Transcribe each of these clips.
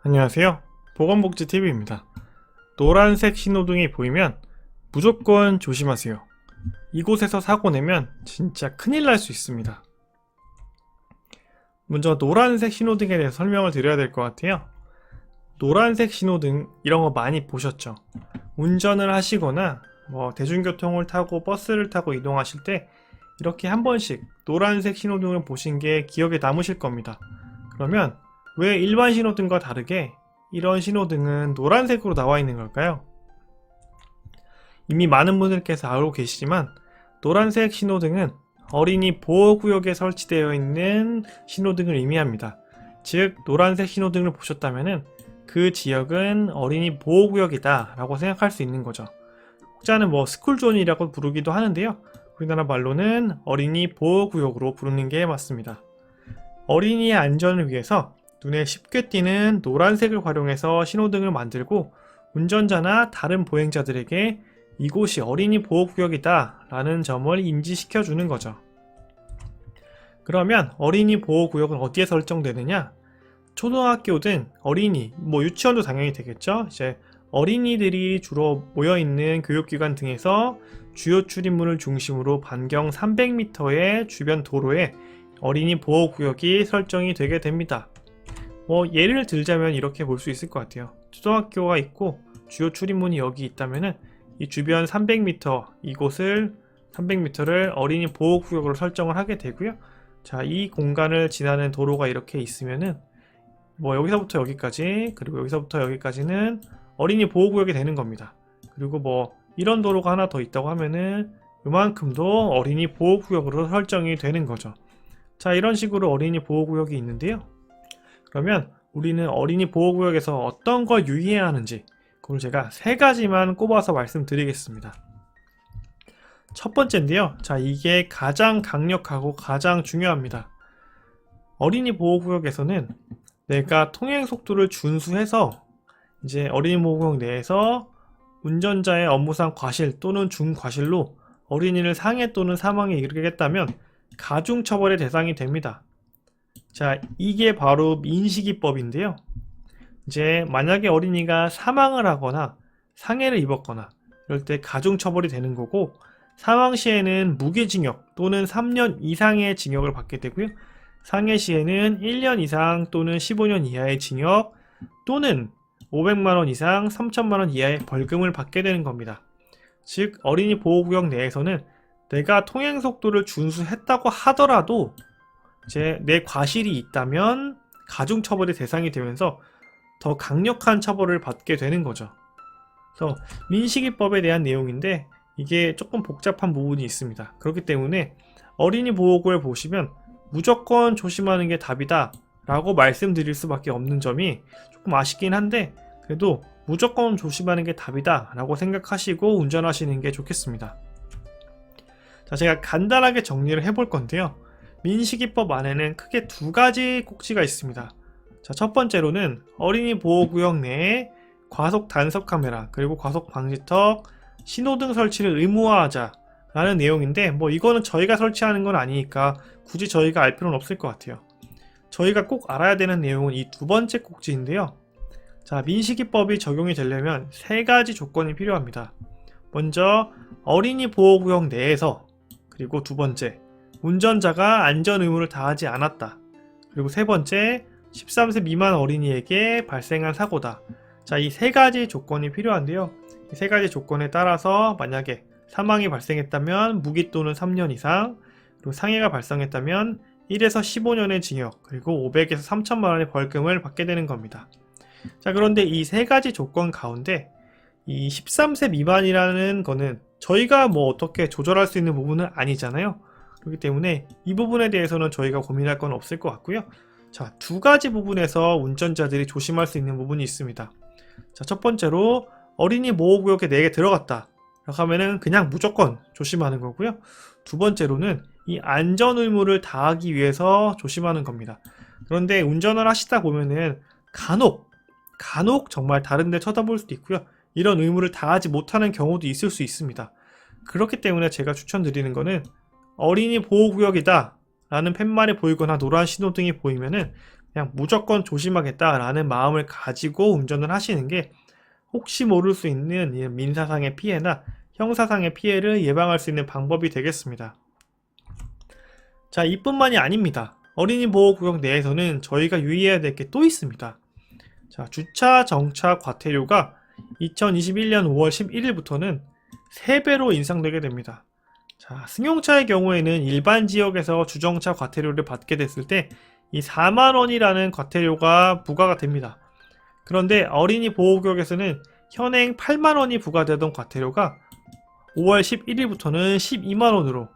안녕하세요. 보건복지TV입니다. 노란색 신호등이 보이면 무조건 조심하세요. 이곳에서 사고 내면 진짜 큰일 날 수 있습니다. 먼저 노란색 신호등에 대해서 설명을 드려야 될 것 같아요. 노란색 신호등 이런 거 많이 보셨죠? 운전을 하시거나 대중교통을 타고 버스를 타고 이동하실 때 이렇게 한 번씩 노란색 신호등을 보신 게 기억에 남으실 겁니다. 그러면 왜 일반 신호등과 다르게 이런 신호등은 노란색으로 나와 있는 걸까요? 이미 많은 분들께서 알고 계시지만 노란색 신호등은 어린이 보호구역에 설치되어 있는 신호등을 의미합니다. 즉 노란색 신호등을 보셨다면 그 지역은 어린이 보호구역이다 라고 생각할 수 있는 거죠. 혹자는 스쿨존이라고 부르기도 하는데요. 우리나라 말로는 어린이 보호구역으로 부르는 게 맞습니다. 어린이의 안전을 위해서 눈에 쉽게 띄는 노란색을 활용해서 신호등을 만들고 운전자나 다른 보행자들에게 이곳이 어린이 보호구역이다 라는 점을 인지시켜 주는 거죠. 그러면 어린이 보호구역은 어디에 설정되느냐? 초등학교 등 어린이, 유치원도 당연히 되겠죠. 이제 어린이들이 주로 모여있는 교육기관 등에서 주요 출입문을 중심으로 반경 300m의 주변 도로에 어린이 보호구역이 설정이 되게 됩니다. 예를 들자면 이렇게 볼 수 있을 것 같아요. 초등학교가 있고 주요 출입문이 여기 있다면은 이 주변 300m 이곳을 300m를 어린이 보호구역으로 설정을 하게 되고요. 자, 이 공간을 지나는 도로가 이렇게 있으면은 여기서부터 여기까지 그리고 여기서부터 여기까지는 어린이 보호구역이 되는 겁니다. 그리고 이런 도로가 하나 더 있다고 하면은 요만큼도 어린이 보호구역으로 설정이 되는 거죠. 자, 이런 식으로 어린이 보호구역이 있는데요. 그러면 우리는 어린이 보호구역에서 어떤 걸 유의해야 하는지 그걸 제가 3가지만 꼽아서 말씀드리겠습니다. 첫 번째인데요. 자, 이게 가장 강력하고 가장 중요합니다. 어린이 보호구역에서는 내가 통행속도를 준수해서 이제 어린이 보호구역 내에서 운전자의 업무상 과실 또는 중과실로 어린이를 상해 또는 사망에 이르겠다면 가중처벌의 대상이 됩니다. 자, 이게 바로 민식이법인데요. 이제 만약에 어린이가 사망을 하거나 상해를 입었거나 이럴 때 가중처벌이 되는 거고 사망 시에는 무기징역 또는 3년 이상의 징역을 받게 되고요. 상해 시에는 1년 이상 또는 15년 이하의 징역 또는 500만원 이상 3천만원 이하의 벌금을 받게 되는 겁니다. 즉 어린이 보호구역 내에서는 내가 통행속도를 준수했다고 하더라도 이제 내 과실이 있다면 가중처벌의 대상이 되면서 더 강력한 처벌을 받게 되는 거죠. 그래서 민식이법에 대한 내용인데 이게 조금 복잡한 부분이 있습니다. 그렇기 때문에 어린이 보호구역을 보시면 무조건 조심하는 게 답이다 라고 말씀드릴 수밖에 없는 점이 조금 아쉽긴 한데 그래도 무조건 조심하는 게 답이다 라고 생각하시고 운전하시는 게 좋겠습니다. 자, 제가 간단하게 정리를 해볼 건데요. 민식이법 안에는 크게 2가지 꼭지가 있습니다. 자, 첫 번째로는 어린이 보호구역 내에 과속 단속 카메라 그리고 과속 방지턱 신호등 설치를 의무화하자 라는 내용인데 이거는 저희가 설치하는 건 아니니까 굳이 저희가 알 필요는 없을 것 같아요. 저희가 꼭 알아야 되는 내용은 이 2번째 꼭지인데요. 자, 민식이법이 적용이 되려면 3가지 조건이 필요합니다. 먼저 어린이 보호구역 내에서 그리고 2번째 운전자가 안전 의무를 다하지 않았다. 그리고 3번째 13세 미만 어린이에게 발생한 사고다. 자, 이 3가지 조건이 필요한데요. 이 3가지 조건에 따라서 만약에 사망이 발생했다면 무기 또는 3년 이상 그리고 상해가 발생했다면 1에서 15년의 징역 그리고 500에서 3천만원의 벌금을 받게 되는 겁니다. 자, 그런데 이 3가지 조건 가운데 이 13세 미만이라는 거는 저희가 어떻게 조절할 수 있는 부분은 아니잖아요. 그렇기 때문에 이 부분에 대해서는 저희가 고민할 건 없을 것 같고요. 자, 2가지 부분에서 운전자들이 조심할 수 있는 부분이 있습니다. 자, 첫 번째로 어린이 보호구역에 내게 들어갔다 하면은 그냥 무조건 조심하는 거고요. 2번째로는 이 안전 의무를 다하기 위해서 조심하는 겁니다. 그런데 운전을 하시다 보면은 간혹 정말 다른 데 쳐다볼 수도 있고요. 이런 의무를 다하지 못하는 경우도 있을 수 있습니다. 그렇기 때문에 제가 추천드리는 거는 어린이 보호구역이다 라는 팻말이 보이거나 노란 신호등이 보이면은 그냥 무조건 조심하겠다라는 마음을 가지고 운전을 하시는 게 혹시 모를 수 있는 이 민사상의 피해나 형사상의 피해를 예방할 수 있는 방법이 되겠습니다. 자, 이뿐만이 아닙니다. 어린이 보호구역 내에서는 저희가 유의해야 될 게 또 있습니다. 자, 주차 정차 과태료가 2021년 5월 11일부터는 3배로 인상되게 됩니다. 자, 승용차의 경우에는 일반 지역에서 주정차 과태료를 받게 됐을 때 이 4만원이라는 과태료가 부과가 됩니다. 그런데 어린이 보호구역에서는 현행 8만원이 부과되던 과태료가 5월 11일부터는 12만원으로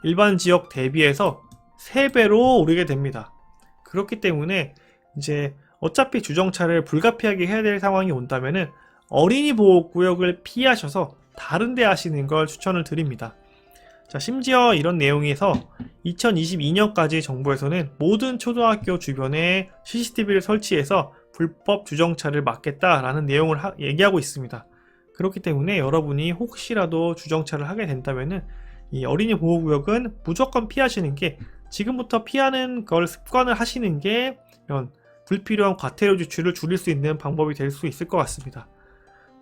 일반 지역 대비해서 3배로 오르게 됩니다. 그렇기 때문에 이제 어차피 주정차를 불가피하게 해야 될 상황이 온다면은 어린이 보호구역을 피하셔서 다른 데 하시는 걸 추천을 드립니다. 자, 심지어 이런 내용에서 2022년까지 정부에서는 모든 초등학교 주변에 CCTV를 설치해서 불법 주정차를 막겠다라는 내용을 얘기하고 있습니다. 그렇기 때문에 여러분이 혹시라도 주정차를 하게 된다면은 이 어린이 보호구역은 무조건 피하시는 게, 지금부터 피하는 걸 습관을 하시는 게 이런 불필요한 과태료 지출을 줄일 수 있는 방법이 될 수 있을 것 같습니다.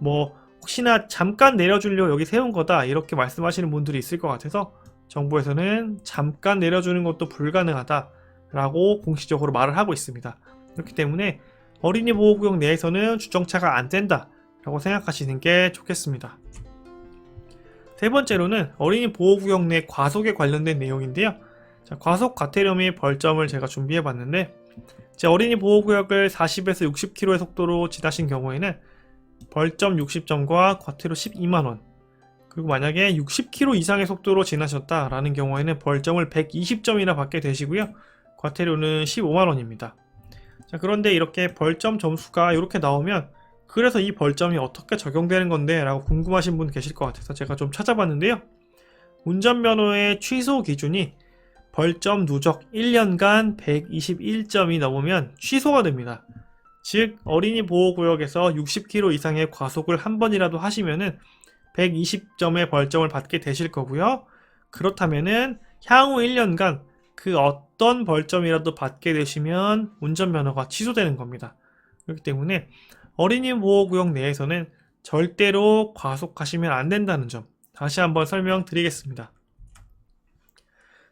뭐 혹시나 잠깐 내려주려 여기 세운 거다 이렇게 말씀하시는 분들이 있을 것 같아서 정부에서는 잠깐 내려주는 것도 불가능하다 라고 공식적으로 말을 하고 있습니다. 그렇기 때문에 어린이 보호구역 내에서는 주정차가 안 된다 라고 생각하시는 게 좋겠습니다. 세 번째로는 어린이 보호구역 내 과속에 관련된 내용인데요. 자, 과속 과태료 및 벌점을 제가 준비해 봤는데, 어린이 보호구역을 40에서 60km의 속도로 지나신 경우에는 벌점 60점과 과태료 12만원, 그리고 만약에 60km 이상의 속도로 지나셨다라는 경우에는 벌점을 120점이나 받게 되시고요. 과태료는 15만원입니다. 자, 그런데 이렇게 벌점 점수가 이렇게 나오면 그래서 이 벌점이 어떻게 적용되는 건데 라고 궁금하신 분 계실 것 같아서 제가 좀 찾아봤는데요. 운전면허의 취소 기준이 벌점 누적 1년간 121점이 넘으면 취소가 됩니다. 즉 어린이 보호구역에서 60km 이상의 과속을 한 번이라도 하시면은 120점의 벌점을 받게 되실 거고요. 그렇다면은 향후 1년간 그 어떤 벌점이라도 받게 되시면 운전면허가 취소되는 겁니다. 그렇기 때문에 어린이 보호구역 내에서는 절대로 과속하시면 안 된다는 점 다시 한번 설명드리겠습니다.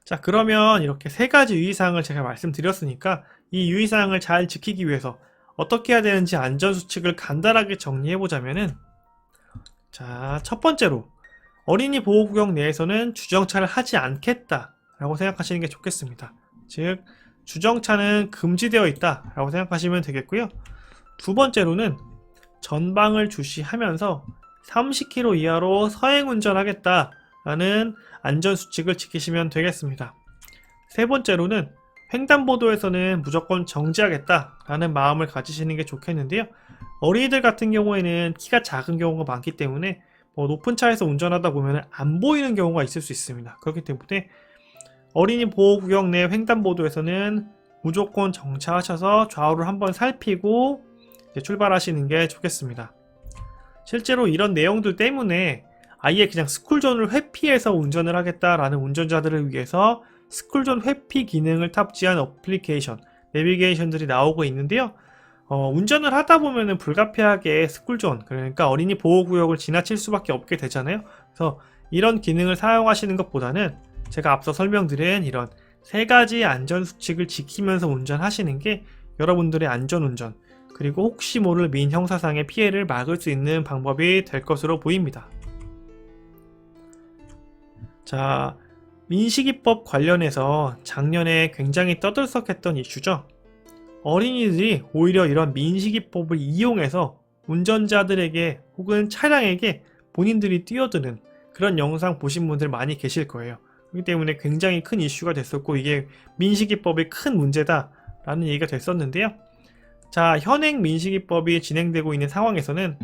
자, 그러면 이렇게 3가지 유의사항을 제가 말씀드렸으니까 이 유의사항을 잘 지키기 위해서 어떻게 해야 되는지 안전수칙을 간단하게 정리해보자면은, 자, 첫 번째로 어린이 보호구역 내에서는 주정차를 하지 않겠다 라고 생각하시는 게 좋겠습니다. 즉 주정차는 금지되어 있다 라고 생각하시면 되겠고요. 두 번째로는 전방을 주시하면서 30km 이하로 서행운전하겠다 라는 안전수칙을 지키시면 되겠습니다. 세 번째로는 횡단보도에서는 무조건 정지하겠다 라는 마음을 가지시는 게 좋겠는데요. 어린이들 같은 경우에는 키가 작은 경우가 많기 때문에 높은 차에서 운전하다 보면 안 보이는 경우가 있을 수 있습니다. 그렇기 때문에 어린이 보호구역 내 횡단보도에서는 무조건 정차하셔서 좌우를 한번 살피고 출발하시는 게 좋겠습니다. 실제로 이런 내용들 때문에 아예 그냥 스쿨존을 회피해서 운전을 하겠다라는 운전자들을 위해서 스쿨존 회피 기능을 탑재한 어플리케이션, 내비게이션들이 나오고 있는데요. 운전을 하다 보면은 불가피하게 스쿨존, 그러니까 어린이 보호구역을 지나칠 수밖에 없게 되잖아요. 그래서 이런 기능을 사용하시는 것보다는 제가 앞서 설명드린 이런 3가지 안전수칙을 지키면서 운전하시는 게 여러분들의 안전운전, 그리고 혹시 모를 민형사상의 피해를 막을 수 있는 방법이 될 것으로 보입니다. 자, 민식이법 관련해서 작년에 굉장히 떠들썩했던 이슈죠. 어린이들이 오히려 이런 민식이법을 이용해서 운전자들에게 혹은 차량에게 본인들이 뛰어드는 그런 영상 보신 분들 많이 계실 거예요. 그렇기 때문에 굉장히 큰 이슈가 됐었고 이게 민식이법이 큰 문제다 라는 얘기가 됐었는데요. 자, 현행 민식이법이 진행되고 있는 상황에서는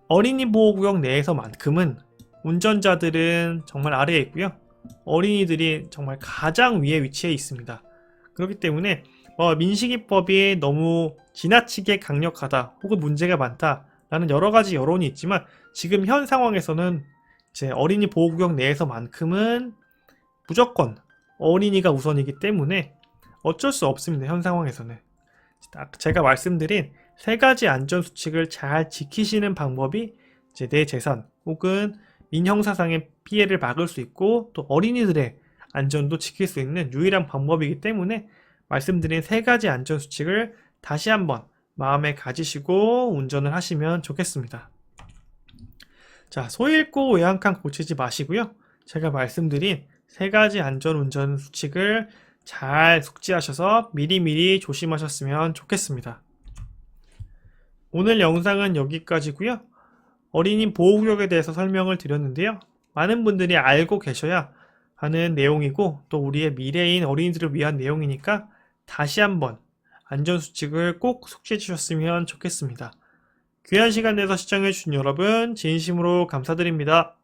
어린이 보호구역 내에서만큼은 운전자들은 정말 아래에 있고요. 어린이들이 정말 가장 위에 위치해 있습니다. 그렇기 때문에 민식이법이 너무 지나치게 강력하다 혹은 문제가 많다 라는 여러가지 여론이 있지만 지금 현 상황에서는 이제 어린이 보호구역 내에서만큼은 무조건 어린이가 우선이기 때문에 어쩔 수 없습니다. 현 상황에서는. 제가 말씀드린 세 가지 안전수칙을 잘 지키시는 방법이 이제 내 재산 혹은 인형사상의 피해를 막을 수 있고 또 어린이들의 안전도 지킬 수 있는 유일한 방법이기 때문에 말씀드린 세 가지 안전수칙을 다시 한번 마음에 가지시고 운전을 하시면 좋겠습니다. 자, 소 잃고 외양 칸 고치지 마시고요. 제가 말씀드린 세 가지 안전운전 수칙을 잘 숙지하셔서 미리미리 조심하셨으면 좋겠습니다. 오늘 영상은 여기까지고요. 어린이 보호구역에 대해서 설명을 드렸는데요. 많은 분들이 알고 계셔야 하는 내용이고 또 우리의 미래인 어린이들을 위한 내용이니까 다시 한번 안전수칙을 꼭 숙지해 주셨으면 좋겠습니다. 귀한 시간 내서 시청해 주신 여러분 진심으로 감사드립니다.